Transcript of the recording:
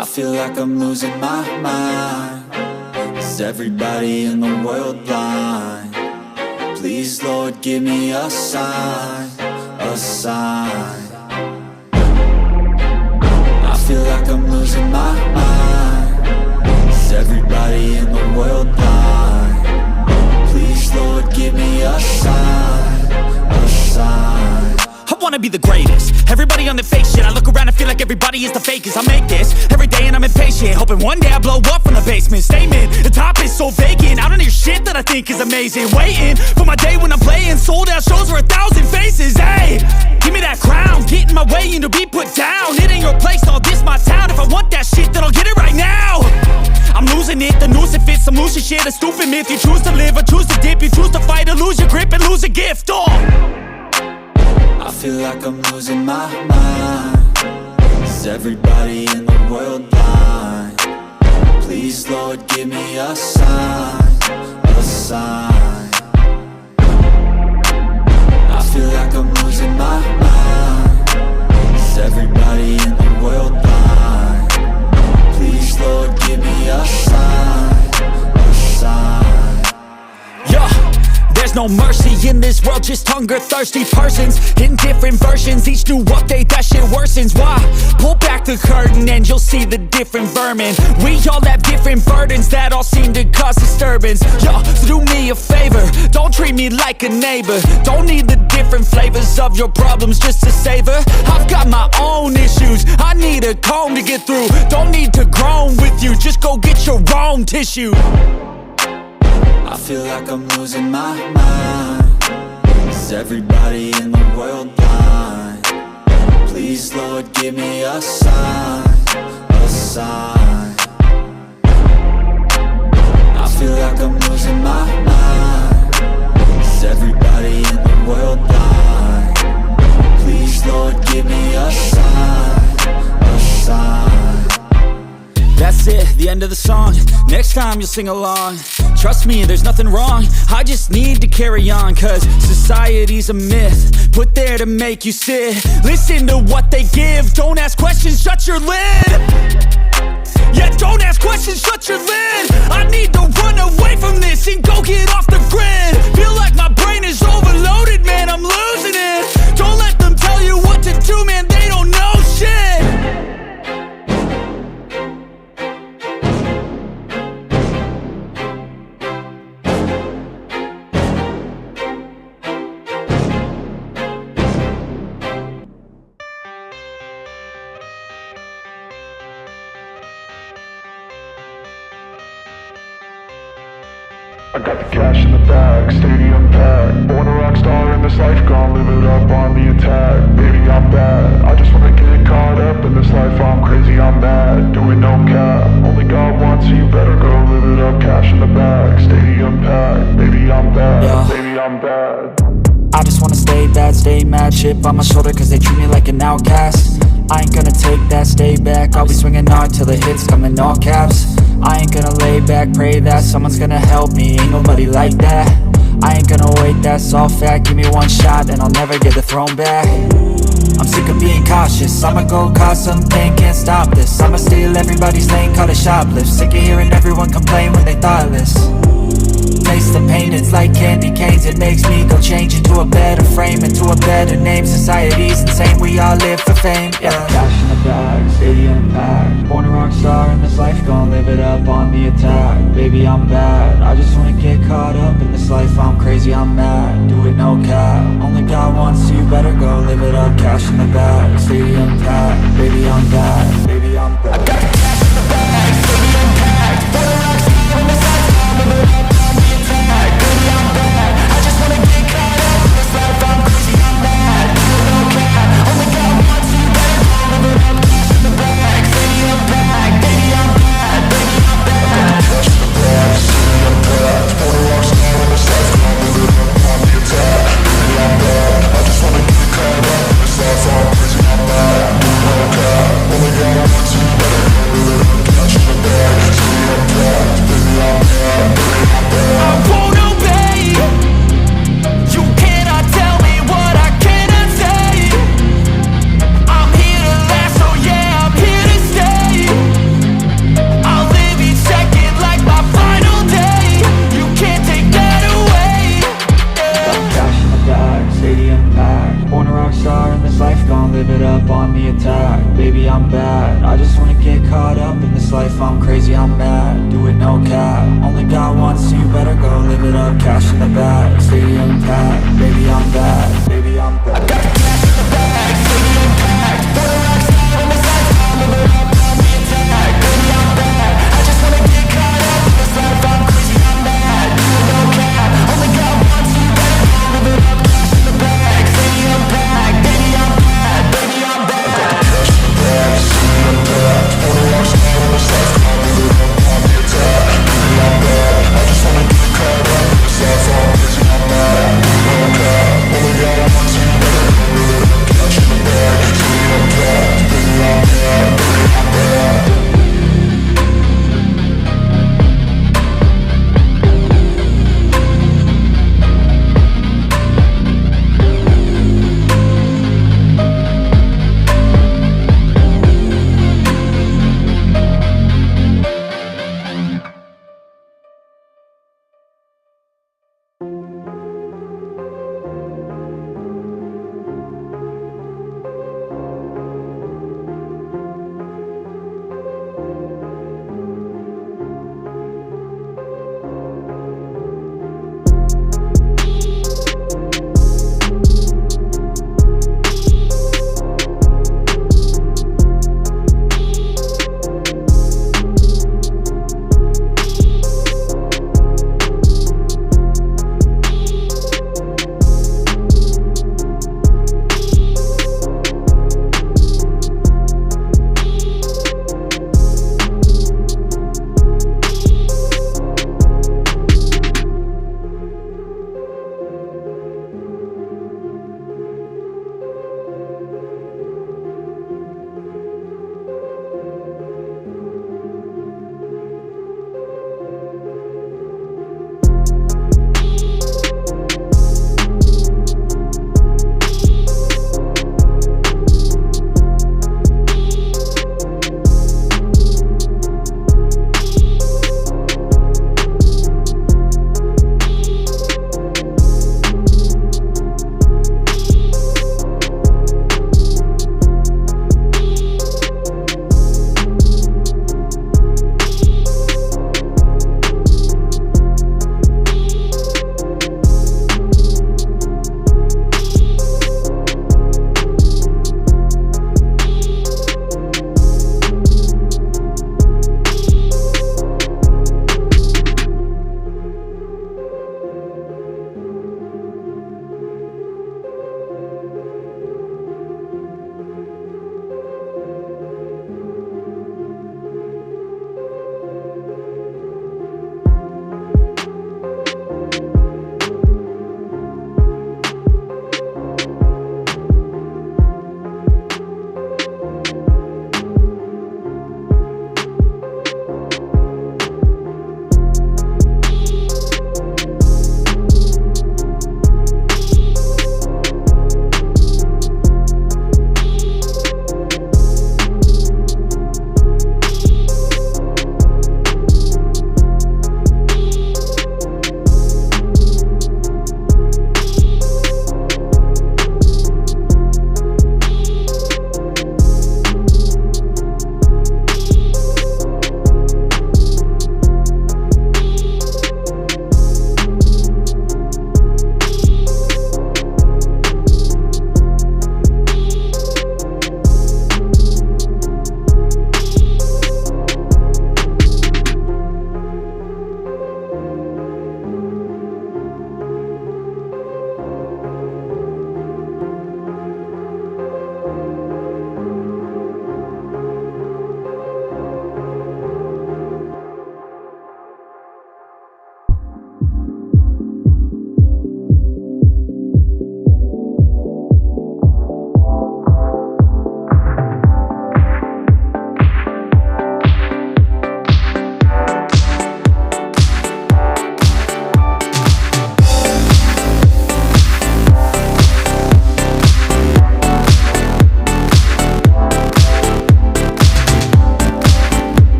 I feel like I'm losing my mind. Is everybody in the world blind? Please, Lord, give me a sign, a sign. I feel like I'm losing my mind. Is everybody in the world blind? Please, Lord, give me a sign, a sign. I wanna be the greatest. Everybody on the fake shit. I look around and feel like everybody is the fakest. I make this every day and I'm impatient, hoping one day I blow up from the basement. Statement, the top is so vacant. I don't hear shit that I think is amazing. Waiting for my day when I'm playing sold out shows for 1,000 faces. Hey, give me that crown, get in my way and to be put down. It ain't your place, all this my town. If I want that shit, then I'll get it right now. I'm losing it, the noose it fits. I'm losing shit, a stupid myth. You choose to live or choose to dip. You choose to fight or lose your grip and lose a gift. I feel like I'm losing my mind. Is everybody in the world blind? Please, Lord, give me a sign, a sign. I feel like I'm losing my mind. Is everybody in the world blind? Please, Lord, give me a sign, a sign. Yeah. There's no mercy in this world, just hunger-thirsty persons in different versions. Each new update, that shit worsens. Why? Pull back the curtain and you'll see the different vermin. We all have different burdens that all seem to cause disturbance. Yo, so do me a favor, don't treat me like a neighbor. Don't need the different flavors of your problems just to savor. I've got my own issues, I need a comb to get through. Don't need to groan with you, just go get your own tissue. I feel like I'm losing my mind. Is everybody in the world blind? Please, Lord, give me a sign, a sign. I feel like I'm losing my mind. Is everybody in the world blind? Please, Lord, give me a sign, a sign. That's it, the end of the song. Next time you'll sing along. Trust me, there's nothing wrong. I just need to carry on, cause society's a myth put there to make you sit. Listen to what they give. Don't ask questions, shut your lid. Yeah, don't ask questions, shut your lid. I need to run away from this and go get off the grid. Feel like my brain is overloaded, man, I'm losing it. Don't let them tell you what to do, man, they don't know shit. I got the cash in the bag, stadium packed. Born a rock star in this life, gon' live it up on the attack. Baby, I'm bad, I just wanna get caught up in this life. I'm crazy, I'm mad, doing no cap. Only God wants you, better go live it up. Cash in the bag, stadium packed. Baby, I'm bad, yeah. Baby, I'm bad. I just wanna stay bad, stay mad. Chip on my shoulder cause they treat me like an outcast. I ain't gonna take that, stay back. I'll be swinging hard till the hits come in all caps. I ain't gonna lay back, pray that someone's gonna help me. Ain't nobody like that. I ain't gonna wait, that's all fact. Give me one shot and I'll never get the throne back. I'm sick of being cautious, I'ma go cause something, can't stop this. I'ma steal everybody's lane, call it shoplift. Sick of hearing everyone complain when they thoughtless. Taste the pain, it's like candy canes. It makes me go change into a better frame, into a better name. Society's insane, we all live for fame, yeah. Cash in the bag, stadium packed. Born a rock star in this life, gon' live it up on the attack. Baby, I'm bad, I just wanna get caught up in this life. I'm crazy, I'm mad, do it no cap. Only God wants you, better go live it up. Cash in the bag, stadium packed. Baby, I'm bad, baby, I'm bad. I got the cash in the bag, stadium packed. Born a rock star in this life, gon' live it up. Baby, I'm bad, I just wanna get caught up in this life. I'm crazy, I'm mad, do it no cap. Only God wants you, better go live it up. Cash in the bag, stadium packed. Baby, I'm bad, baby, I'm bad. Cash in the bag, stadium packed. Born a rock star in this life, gon' live it up on the attack. Baby, I'm bad, I just wanna get caught up in this life. I'm crazy, I'm mad, do it no this life, I'm crazy, I'm mad. Do it no cap, only got one, so you better go live it up. Cash in the bag, stadium packed.